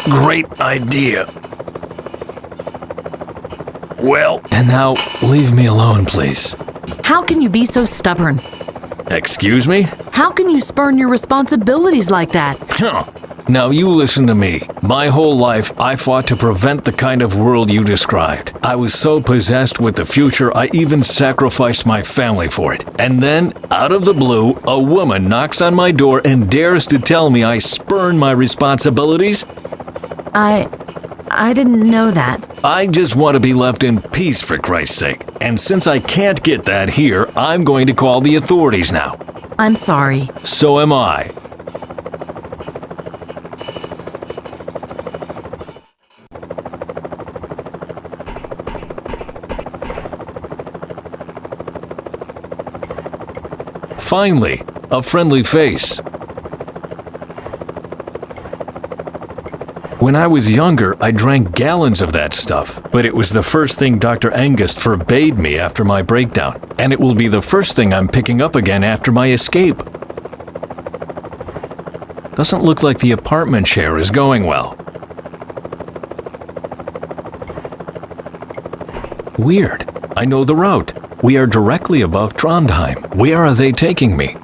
great idea. Well, and now leave me alone, please. How can you be so stubborn? Excuse me? How can you spurn your responsibilities like that? Now you listen to me. My whole life, I fought to prevent the kind of world you described. I was so possessed with the future, I even sacrificed my family for it. And then, out of the blue, a woman knocks on my door and dares to tell me I spurn my responsibilities? I didn't know that. I just want to be left in peace, for Christ's sake. And since I can't get that here, I'm going to call the authorities now. I'm sorry. So am I. Finally, a friendly face. When I was younger, I drank gallons of that stuff, but it was the first thing Dr. Angust forbade me after my breakdown, and it will be the first thing I'm picking up again after my escape. Doesn't look like the apartment share is going well. Weird. I know the route. We are directly above Trondheim. Where are they taking me?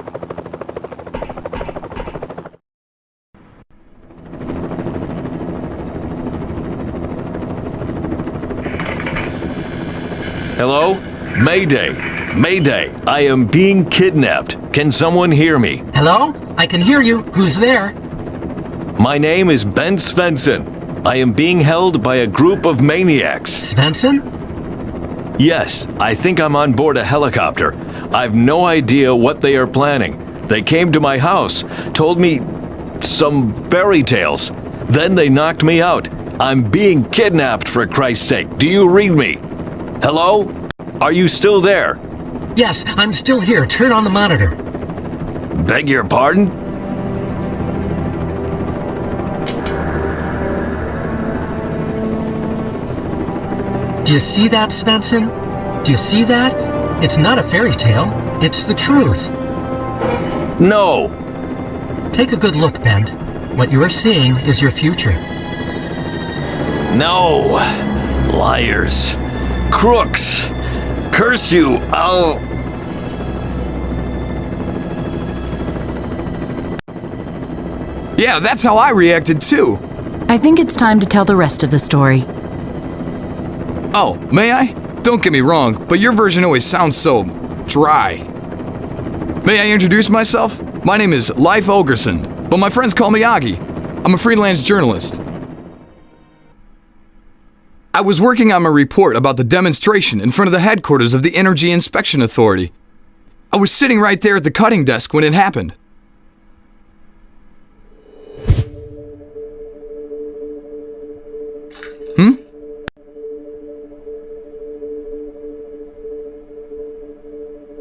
Hello? Mayday! Mayday! I am being kidnapped. Can someone hear me? Hello? I can hear you. Who's there? My name is Ben Svensson. I am being held by a group of maniacs. Svensson? Yes, I think I'm on board a helicopter. I've no idea what they are planning. They came to my house, told me some fairy tales. Then they knocked me out. I'm being kidnapped, for Christ's sake. Do you read me? Hello? Are you still there? Yes, I'm still here. Turn on the monitor. Beg your pardon? Do you see that, Svensson? Do you see that? It's not a fairy tale. It's the truth. No! Take a good look, Ben. What you are seeing is your future. No! Liars! Crooks! Curse you! I'll... Yeah, that's how I reacted too. I think it's time to tell the rest of the story. Oh, may I? Don't get me wrong, but your version always sounds so dry. May I introduce myself? My name is Leif Olgerson, but my friends call me Augie. I'm a freelance journalist. I was working on my report about the demonstration in front of the headquarters of the Energy Inspection Authority. I was sitting right there at the cutting desk when it happened.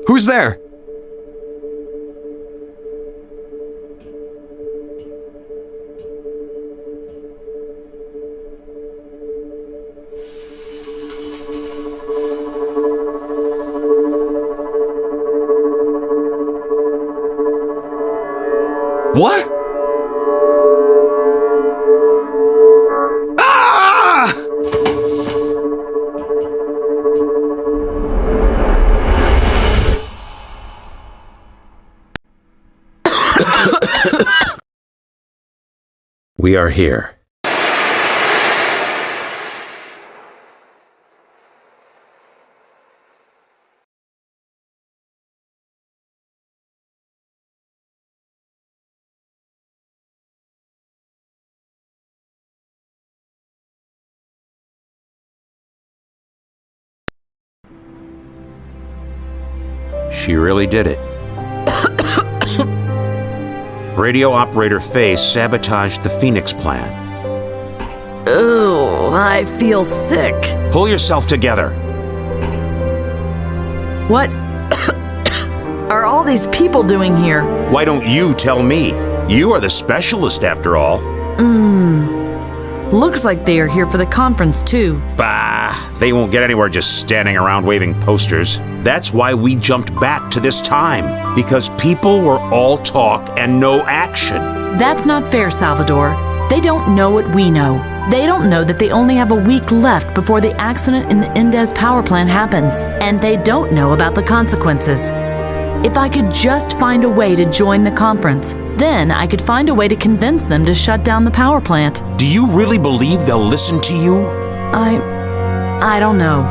Who's there? What? Ah! We are here. She really did it. Radio operator Faye sabotaged the Phoenix plan. Ooh, I feel sick. Pull yourself together. What are all these people doing here? Why don't you tell me? You are the specialist after all. Looks like they are here for the conference too. Bah, they won't get anywhere just standing around waving posters. That's why we jumped back to this time, because people were all talk and no action. That's not fair, Salvador. They don't know what we know. They don't know that they only have a week left before the accident in the Indez power plant happens, and they don't know about the consequences. If I could just find a way to join the conference, then I could find a way to convince them to shut down the power plant. Do you really believe they'll listen to you? I don't know.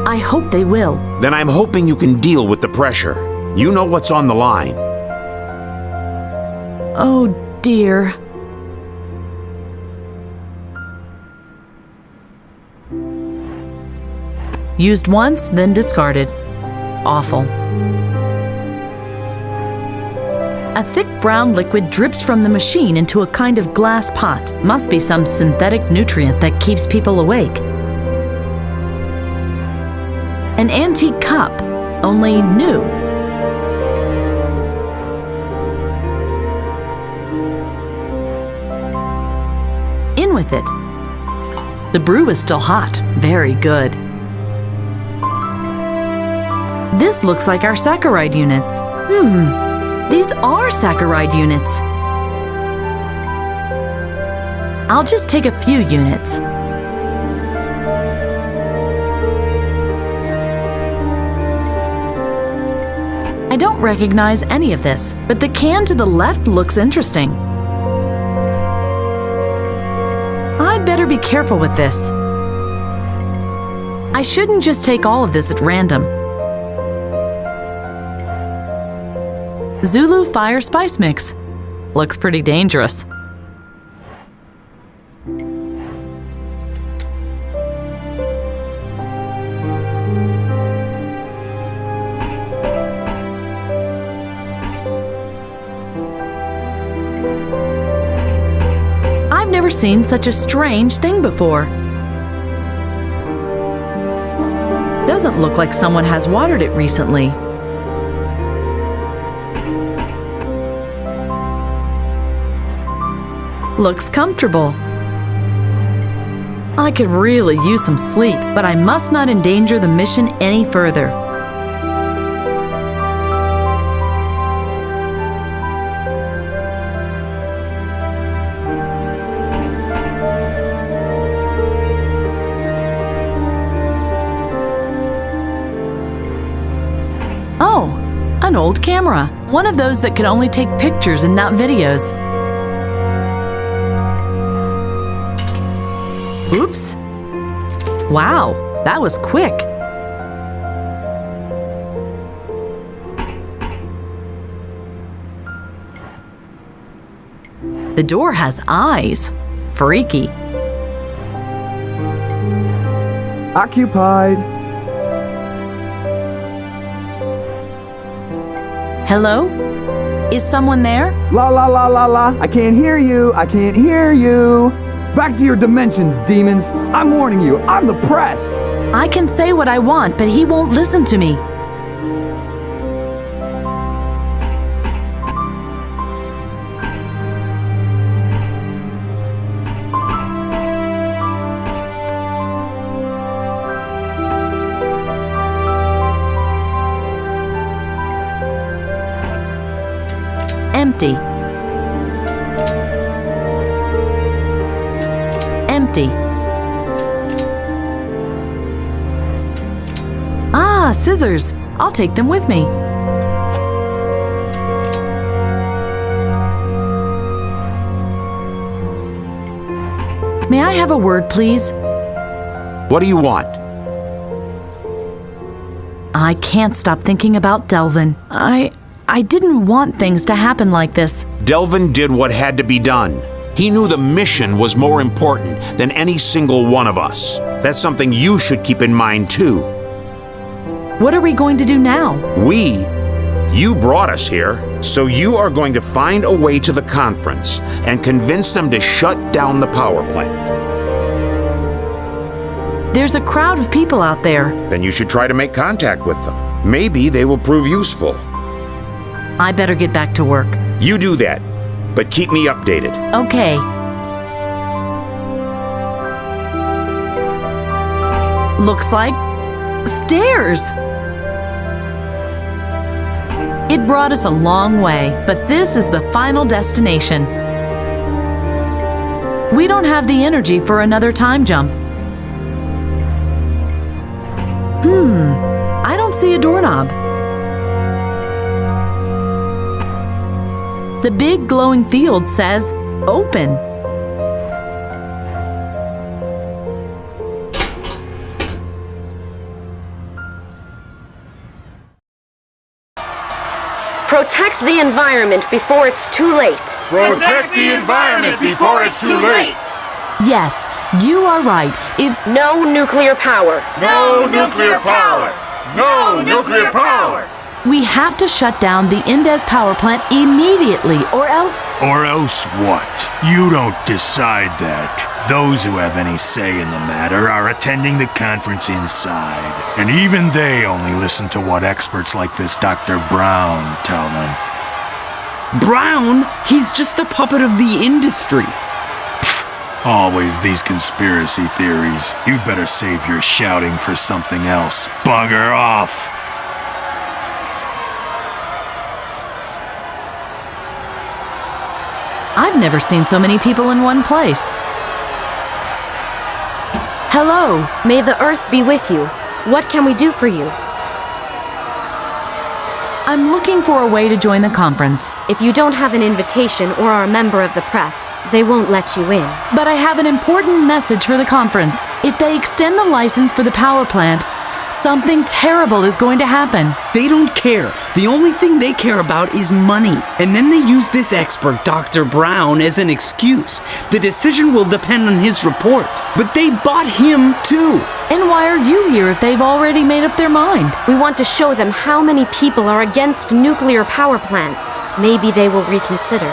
I hope they will. Then I'm hoping you can deal with the pressure. You know what's on the line. Oh dear. Used once, then discarded. Awful. A thick brown liquid drips from the machine into a kind of glass pot. Must be some synthetic nutrient that keeps people awake. An antique cup, only new. In with it. The brew is still hot. Very good. This looks like our saccharide units. These are saccharide units. I'll just take a few units. I don't recognize any of this, but the can to the left looks interesting. I'd better be careful with this. I shouldn't just take all of this at random. Zulu Fire Spice Mix. Looks pretty dangerous. I've never seen such a strange thing before. Doesn't look like someone has watered it recently. Looks comfortable. I could really use some sleep, but I must not endanger the mission any further. Oh, an old camera. One of those that could only take pictures and not videos. Oops. Wow, that was quick. The door has eyes. Freaky. Occupied. Hello? Is someone there? La la la la la. I can't hear you. I can't hear you. Back to your dimensions, demons. I'm warning you. I'm the press. I can say what I want, but he won't listen to me. Empty. Empty. Ah, scissors. I'll take them with me. May I have a word, please? What do you want? I can't stop thinking about Delvin. I didn't want things to happen like this. Delvin did what had to be done. He knew the mission was more important than any single one of us. That's something you should keep in mind too. What are we going to do now? You brought us here, so you are going to find a way to the conference and convince them to shut down the power plant. There's a crowd of people out there. Then you should try to make contact with them. Maybe they will prove useful. I better get back to work. You do that, but keep me updated. Okay. Looks like stairs. It brought us a long way, but this is the final destination. We don't have the energy for another time jump. I don't see a doorknob. The big glowing field says open. Protect the environment before it's too late. Protect the environment before it's too late. Yes, you are right. If No nuclear power. No nuclear power. No nuclear power. we have to shut down the Indes power plant immediately, or else Or else what? You don't decide that. Those who have any say in the matter are attending the conference inside. And even they only listen to what experts like this Dr. Brown tell them. Brown? He's just a puppet of the industry. Always these conspiracy theories. You'd better save your shouting for something else. Bugger off! I've never seen so many people in one place. Hello. May the Earth be with you. What can we do for you? I'm looking for a way to join the conference, If you don't have an invitation or are a member of the press, they won't let you in. but I have an important message for the conference. If they extend the license for the power plant, something terrible is going to happen. They don't care. The only thing they care about is money. And then they use this expert, Dr. Brown, as an excuse. The decision will depend on his report. But they bought him too. And why are you here if they've already made up their mind? We want to show them how many people are against nuclear power plants. Maybe they will reconsider.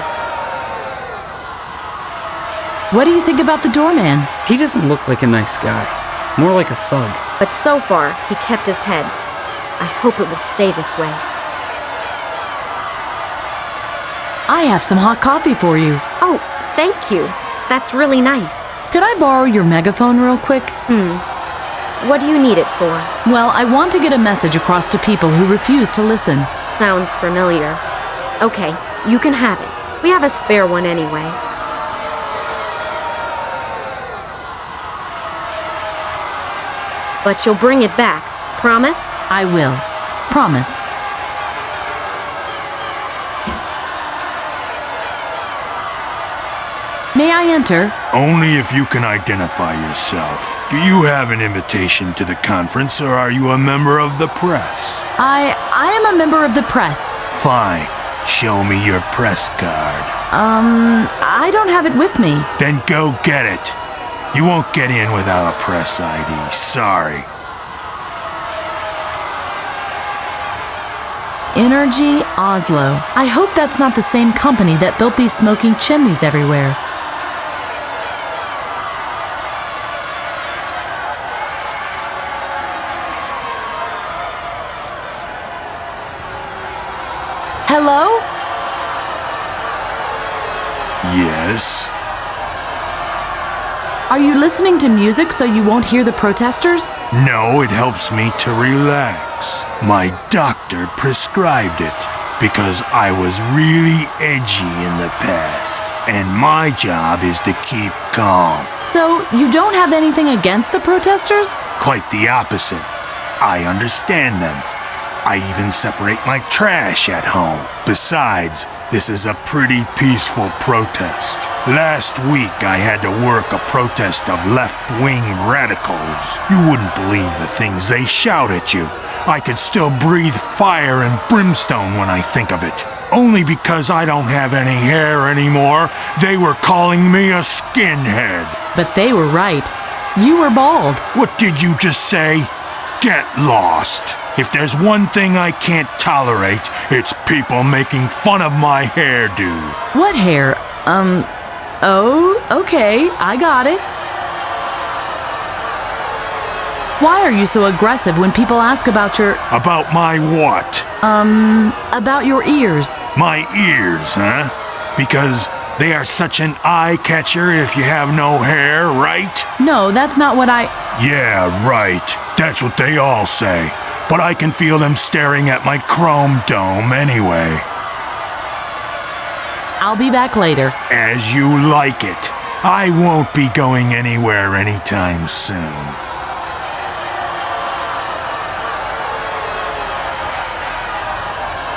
What do you think about the doorman? He doesn't look like a nice guy. More like a thug. But so far, he kept his head. I hope it will stay this way. I have some hot coffee for you. Oh, thank you. That's really nice. Could I borrow your megaphone real quick? What do you need it for? Well, I want to get a message across to people who refuse to listen. Sounds familiar. Okay, you can have it. We have a spare one anyway. But you'll bring it back. Promise? I will. Promise. May I enter? Only if you can identify yourself. Do you have an invitation to the conference, or are you a member of the press? I am a member of the press. Fine. Show me your press card. I don't have it with me. Then go get it. You won't get in without a press ID. Sorry. Energy Oslo. I hope that's not the same company that built these smoking chimneys everywhere. Hello? Yes? Are you listening to music so you won't hear the protesters? No, it helps me to relax. My doctor prescribed it because I was really edgy in the past, and my job is to keep calm. So, you don't have anything against the protesters? Quite the opposite. I understand them. I even separate my trash at home. Besides, this is a pretty peaceful protest. Last week, I had to work a protest of left-wing radicals. You wouldn't believe the things they shout at you. I could still breathe fire and brimstone when I think of it. Only because I don't have any hair anymore, they were calling me a skinhead. But they were right. You were bald. What did you just say? Get lost. If there's one thing I can't tolerate, it's people making fun of my hairdo. What hair? Oh, okay, I got it. Why are you so aggressive when people ask about your, About my what? about your ears? My ears, huh? Because they are such an eye-catcher if you have no hair, right? No, that's not what I... Yeah, right. That's what they all say. But I can feel them staring at my chrome dome anyway. I'll be back later. As you like it. I won't be going anywhere anytime soon.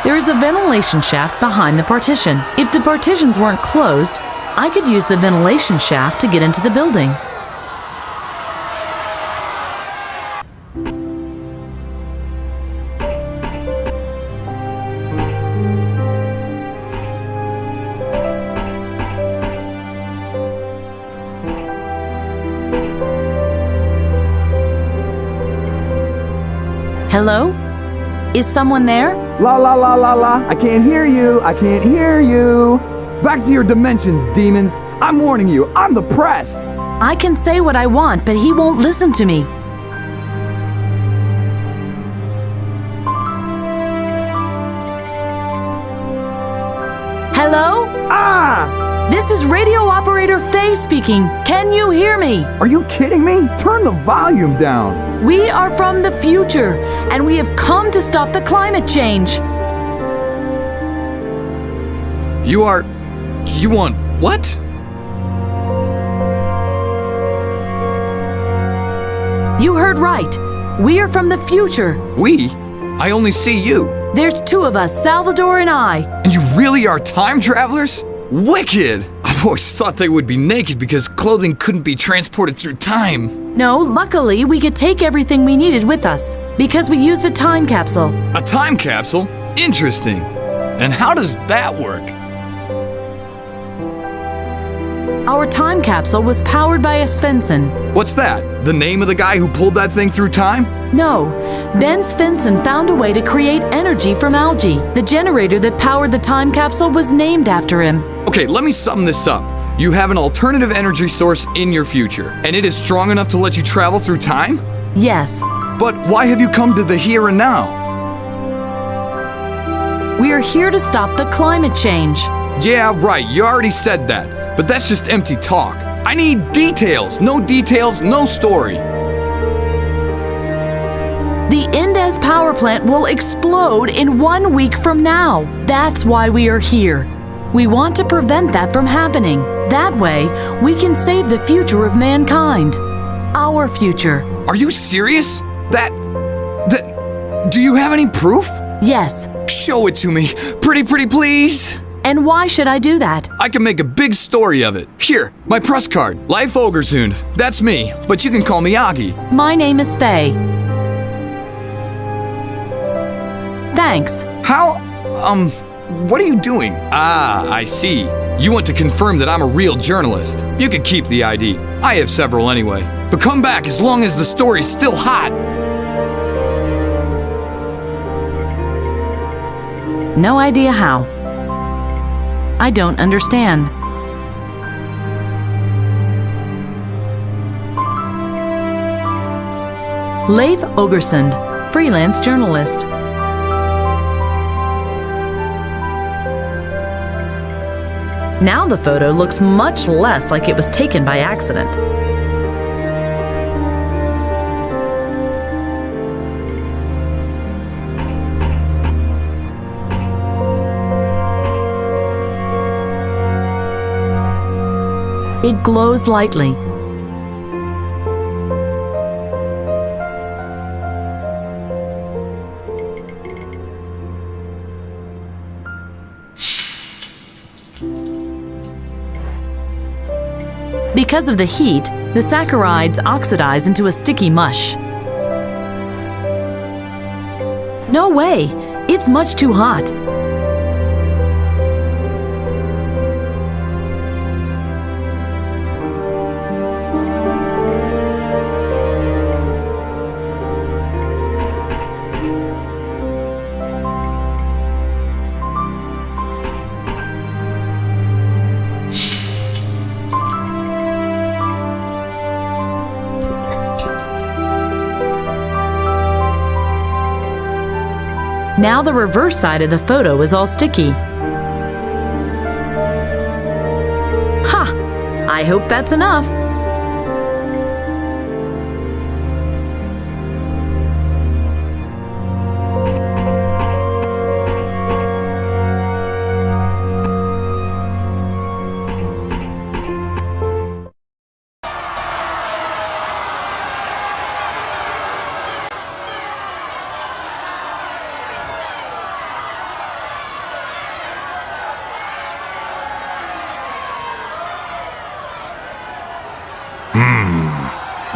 There is a ventilation shaft behind the partition. If the partitions weren't closed, I could use the ventilation shaft to get into the building. Hello? Is someone there? La la la la la. I can't hear you. I can't hear you. Back to your dimensions, demons. I'm warning you. I'm the press. I can say what I want, but he won't listen to me. Hello? Ah! This is Radio Operator Faye speaking. Can you hear me? Are you kidding me? Turn the volume down. We are from the future, and we have come to stop the climate change. You want what? You heard right. We are from the future. We? I only see you. There's two of us, Salvador and I. And you really are time travelers? Wicked! I've always thought they would be naked because clothing couldn't be transported through time. No, luckily, we could take everything we needed with us because we used a time capsule. A time capsule? Interesting. And how does that work? Our time capsule was powered by a Svensson. What's that? The name of the guy who pulled that thing through time? No, Ben Svensson found a way to create energy from algae. The generator that powered the time capsule was named after him. Okay, let me sum this up. You have an alternative energy source in your future, and it is strong enough to let you travel through time? Yes. But why have you come to the here and now? We are here to stop the climate change. Yeah, right, you already said that. But that's just empty talk. I need details. No details, no story. The Indes power plant will explode in 1 week from now. That's why we are here. We want to prevent that from happening. That way, we can save the future of mankind. Our future. Are you serious? Do you have any proof? Yes. Show it to me. Pretty please. And why should I do that? I can make a big story of it. Here, my press card. Life Ogersund. That's me, but you can call me Agi. My name is Faye. Thanks. How? What are you doing? Ah, I see. You want to confirm that I'm a real journalist. You can keep the ID. I have several anyway. But come back as long as the story's still hot. No idea how. I don't understand. Leif Ogersund, freelance journalist. Now the photo looks much less like it was taken by accident. It glows lightly. Because of the heat, the saccharides oxidize into a sticky mush. No way! It's much too hot. Now the reverse side of the photo is all sticky. Ha! I hope that's enough.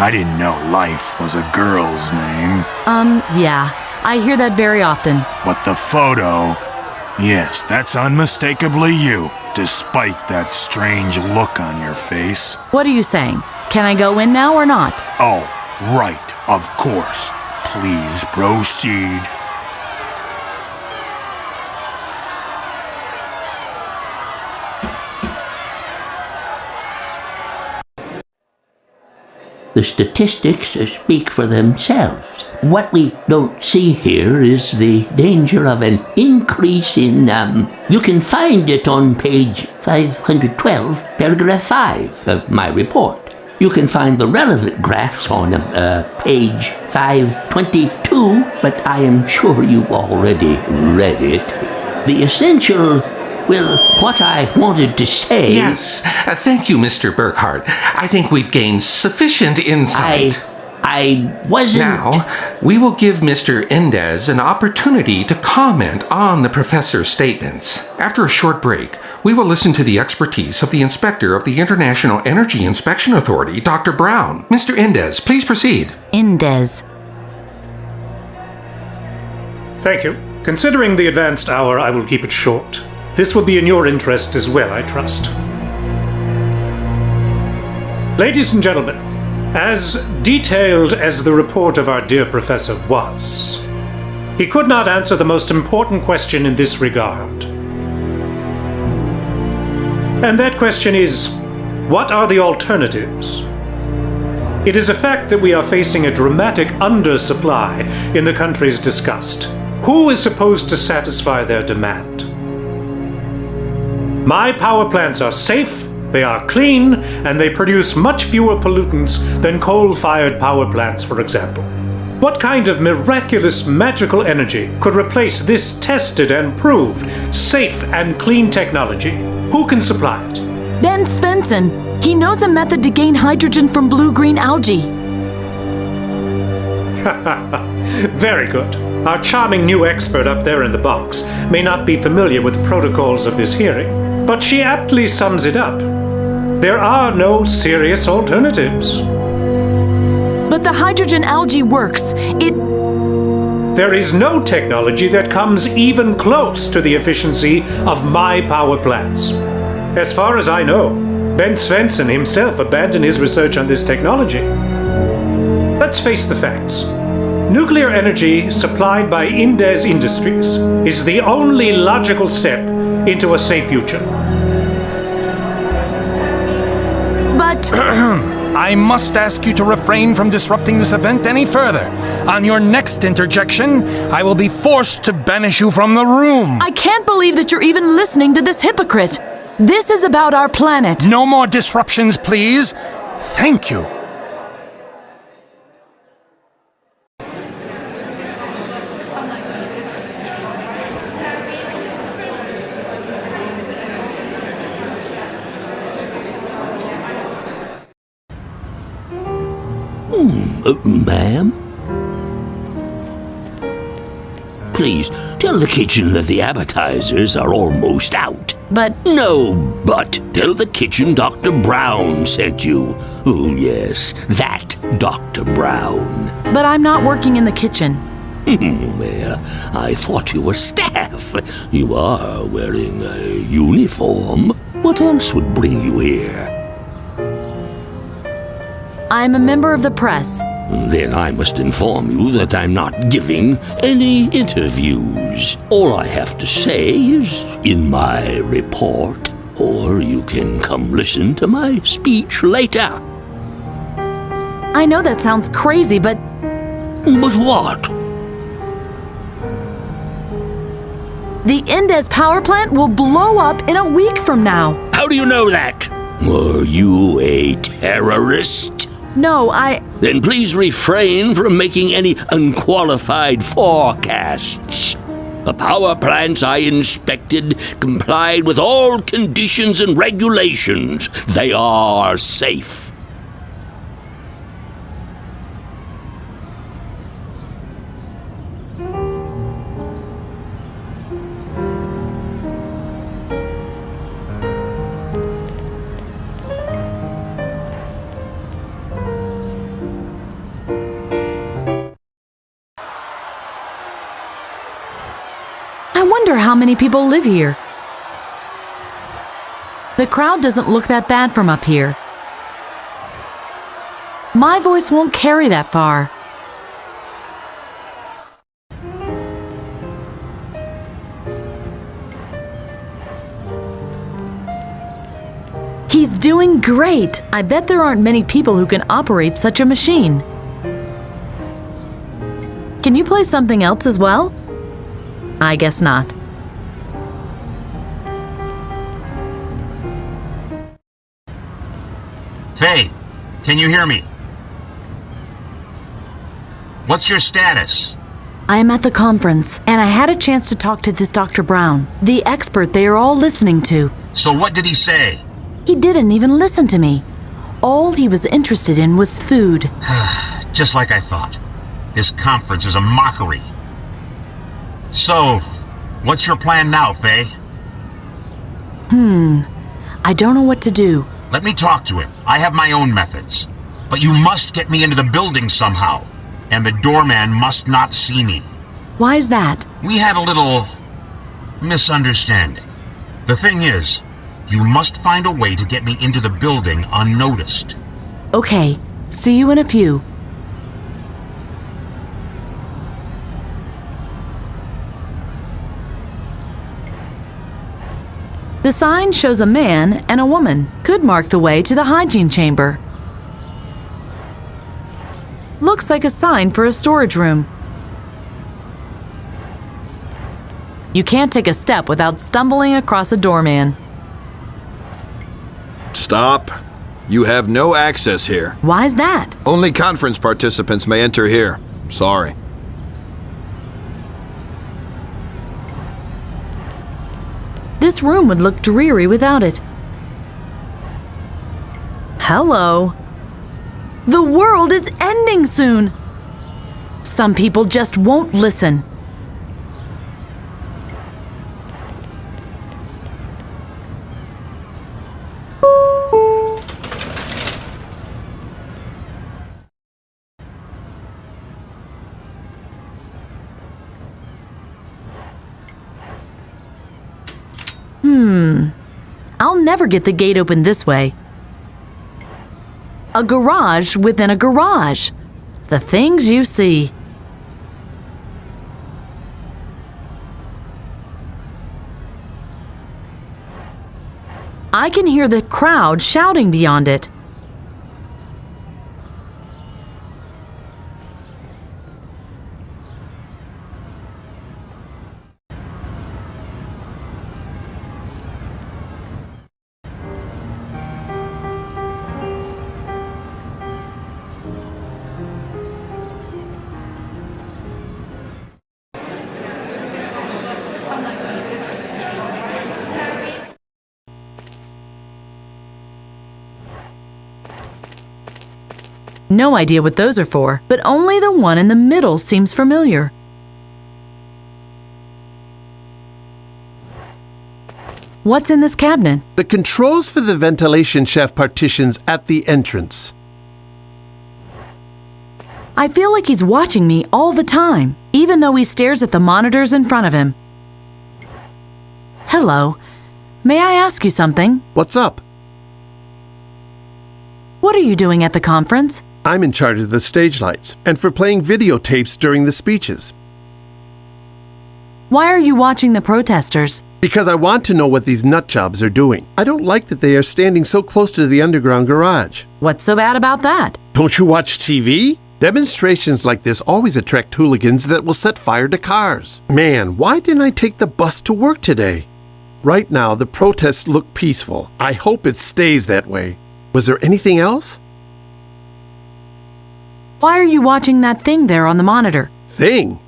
I didn't know life was a girl's name. Yeah. I hear that very often. But the photo, yes, that's unmistakably you, despite that strange look on your face. What are you saying? Can I go in now or not? Oh, right, of course. Please proceed. The statistics speak for themselves. What we don't see here is the danger of an increase in, you can find it on page 512, paragraph 5 of my report. You can find the relevant graphs on page 522, but I am sure you've already read it. The essential, well, what I wanted to say... Yes, thank you, Mr. Burkhart. I think we've gained sufficient insight. I wasn't... Now, we will give Mr. Endez an opportunity to comment on the professor's statements. After a short break, we will listen to the expertise of the inspector of the International Energy Inspection Authority, Dr. Brown. Mr. Endez, please proceed. Endez. Thank you. Considering the advanced hour, I will keep it short. This will be in your interest as well, I trust. Ladies and gentlemen, as detailed as the report of our dear professor was, he could not answer the most important question in this regard. And that question is, what are the alternatives? It is a fact that we are facing a dramatic undersupply in the countries discussed. Who is supposed to satisfy their demand? My power plants are safe, they are clean, and they produce much fewer pollutants than coal-fired power plants, for example. What kind of miraculous magical energy could replace this tested and proved safe and clean technology? Who can supply it? Ben Svensson. He knows a method to gain hydrogen from blue-green algae. Very good. Our charming new expert up there in the box may not be familiar with the protocols of this hearing, but she aptly sums it up. There are no serious alternatives. But the hydrogen algae works. There is no technology that comes even close to the efficiency of my power plants. As far as I know, Ben Svensson himself abandoned his research on this technology. Let's face the facts. Nuclear energy supplied by Endez Industries is the only logical step into a safe future. But... I must ask you to refrain from disrupting this event any further. On your next interjection, I will be forced to banish you from the room. I can't believe that you're even listening to this hypocrite. This is about our planet. No more disruptions, please. Thank you. Ma'am? Please, tell the kitchen that the appetizers are almost out. But... No, but. Tell the kitchen Dr. Brown sent you. Oh, yes, that Dr. Brown. But I'm not working in the kitchen. Well, I thought you were staff. You are wearing a uniform. What else would bring you here? I'm a member of the press. Then I must inform you that I'm not giving any interviews. All I have to say is in my report, or you can come listen to my speech later. I know that sounds crazy, but... But what? The Endez power plant will blow up in a week from now. How do you know that? Are you a terrorist? No, Then please refrain from making any unqualified forecasts. The power plants I inspected complied with all conditions and regulations. They are safe. many people live here. The crowd doesn't look that bad from up here. My voice won't carry that far. He's doing great! I bet there aren't many people who can operate such a machine. Can you play something else as well? I guess not. Faye, can you hear me? What's your status? I am at the conference, and I had a chance to talk to this Dr. Brown, the expert they are all listening to. So what did he say? He didn't even listen to me. All he was interested in was food. Just like I thought. This conference is a mockery. So, what's your plan now, Faye? I don't know what to do. Let me talk to him. I have my own methods. But you must get me into the building somehow. And the doorman must not see me. Why is that? We had a little misunderstanding. The thing is, you must find a way to get me into the building unnoticed. Okay, see you in a few. The sign shows a man and a woman. Could mark the way to the hygiene chamber. Looks like a sign for a storage room. You can't take a step without stumbling across a doorman. Stop. You have no access here. Why's that? Only conference participants may enter here. Sorry. This room would look dreary without it. Hello. The world is ending soon. Some people just won't listen. I'll never get the gate open this way. A garage within a garage. The things you see. I can hear the crowd shouting beyond it. No idea what those are for, but only the one in the middle seems familiar. What's in this cabinet? The controls for the ventilation shaft partitions at the entrance. I feel like he's watching me all the time, even though he stares at the monitors in front of him. Hello. May I ask you something? What's up? What are you doing at the conference? I'm in charge of the stage lights and for playing videotapes during the speeches. Why are you watching the protesters? Because I want to know what these nutjobs are doing. I don't like that they are standing so close to the underground garage. What's so bad about that? Don't you watch TV? Demonstrations like this always attract hooligans that will set fire to cars. Man, why didn't I take the bus to work today? Right now, the protests look peaceful. I hope it stays that way. Was there anything else? Why are you watching that thing there on the monitor? Thing?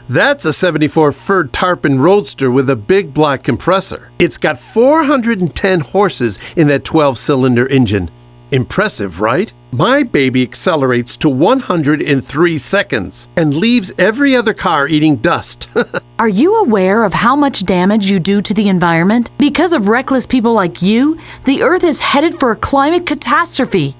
That's a 74 Ford Tarpon Roadster with a big black compressor. It's got 410 horses in that 12-cylinder engine. Impressive, right? My baby accelerates to 100 in 3 seconds and leaves every other car eating dust. Are you aware of how much damage you do to the environment? Because of reckless people like you, the Earth is headed for a climate catastrophe.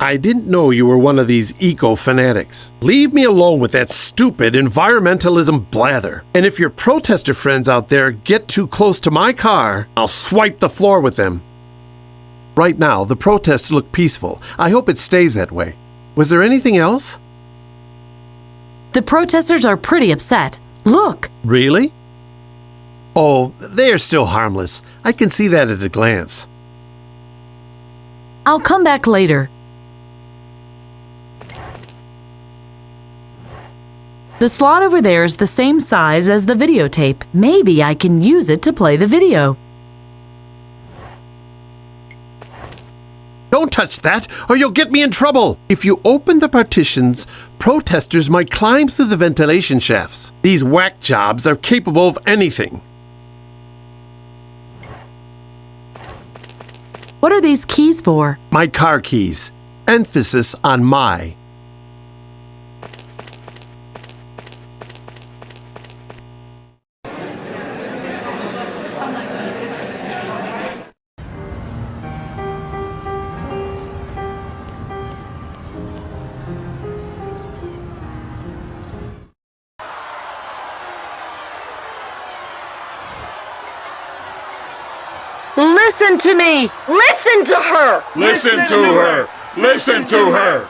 I didn't know you were one of these eco-fanatics. Leave me alone with that stupid environmentalism blather. And if your protester friends out there get too close to my car, I'll swipe the floor with them. Right now, the protests look peaceful. I hope it stays that way. Was there anything else? The protesters are pretty upset. Look! Really? Oh, they are still harmless. I can see that at a glance. I'll come back later. The slot over there is the same size as the videotape. Maybe I can use it to play the video. Don't touch that, or you'll get me in trouble! If you open the partitions, protesters might climb through the ventilation shafts. These whack jobs are capable of anything. What are these keys for? My car keys. Emphasis on my. Listen to me! Listen to her! Listen to her! Listen to her!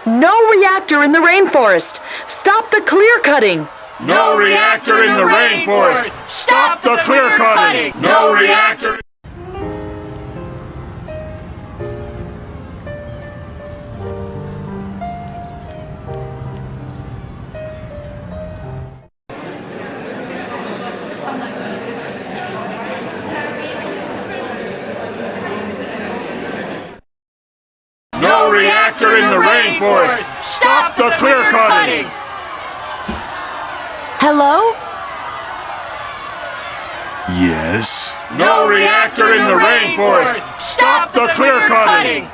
No reactor in the rainforest! Stop the clear cutting! No reactor in the rainforest! Stop the clear cutting! No reactor! No reactor in the rainforest! Stop the clear cutting! Hello? Yes? No reactor in the rainforest! Stop the clear cutting!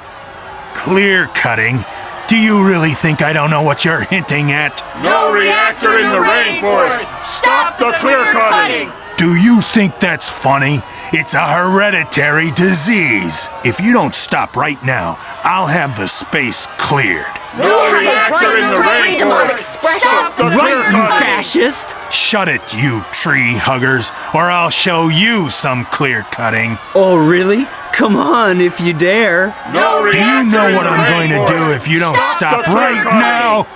Clear cutting? Do you really think I don't know what you're hinting at? No reactor in the rainforest! Stop the clear cutting! Do you think that's funny? It's a hereditary disease. If you don't stop right now, I'll have the space cleared. No reactor in the rainforest! Stop the clear Right, you cutting! fascist! Shut it, you tree huggers, or I'll show you some clear cutting. Oh, really? Come on, if you dare. No reactor Do you know in what the I'm going to do rainforest. if you don't Stop stop the clear right cutting. now?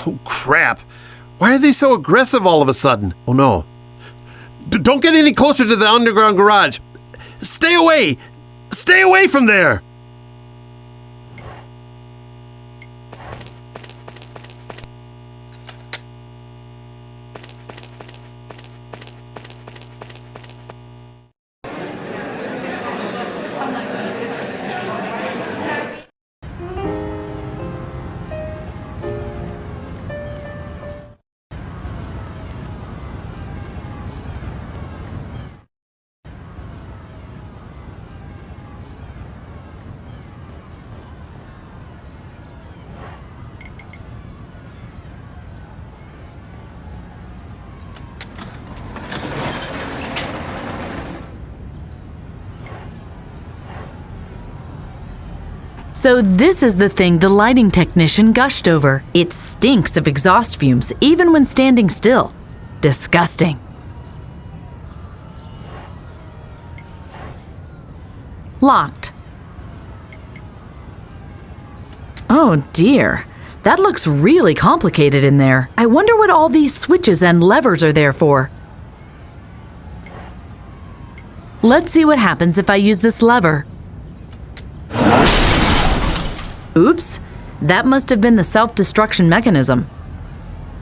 Oh, crap. Why are they so aggressive all of a sudden? Oh, no. Don't get any closer to the underground garage. Stay away! Stay away from there! So this is the thing the lighting technician gushed over. It stinks of exhaust fumes even when standing still. Disgusting. Locked. Oh dear. That looks really complicated in there. I wonder what all these switches and levers are there for. Let's see what happens if I use this lever. Oops, that must have been the self-destruction mechanism.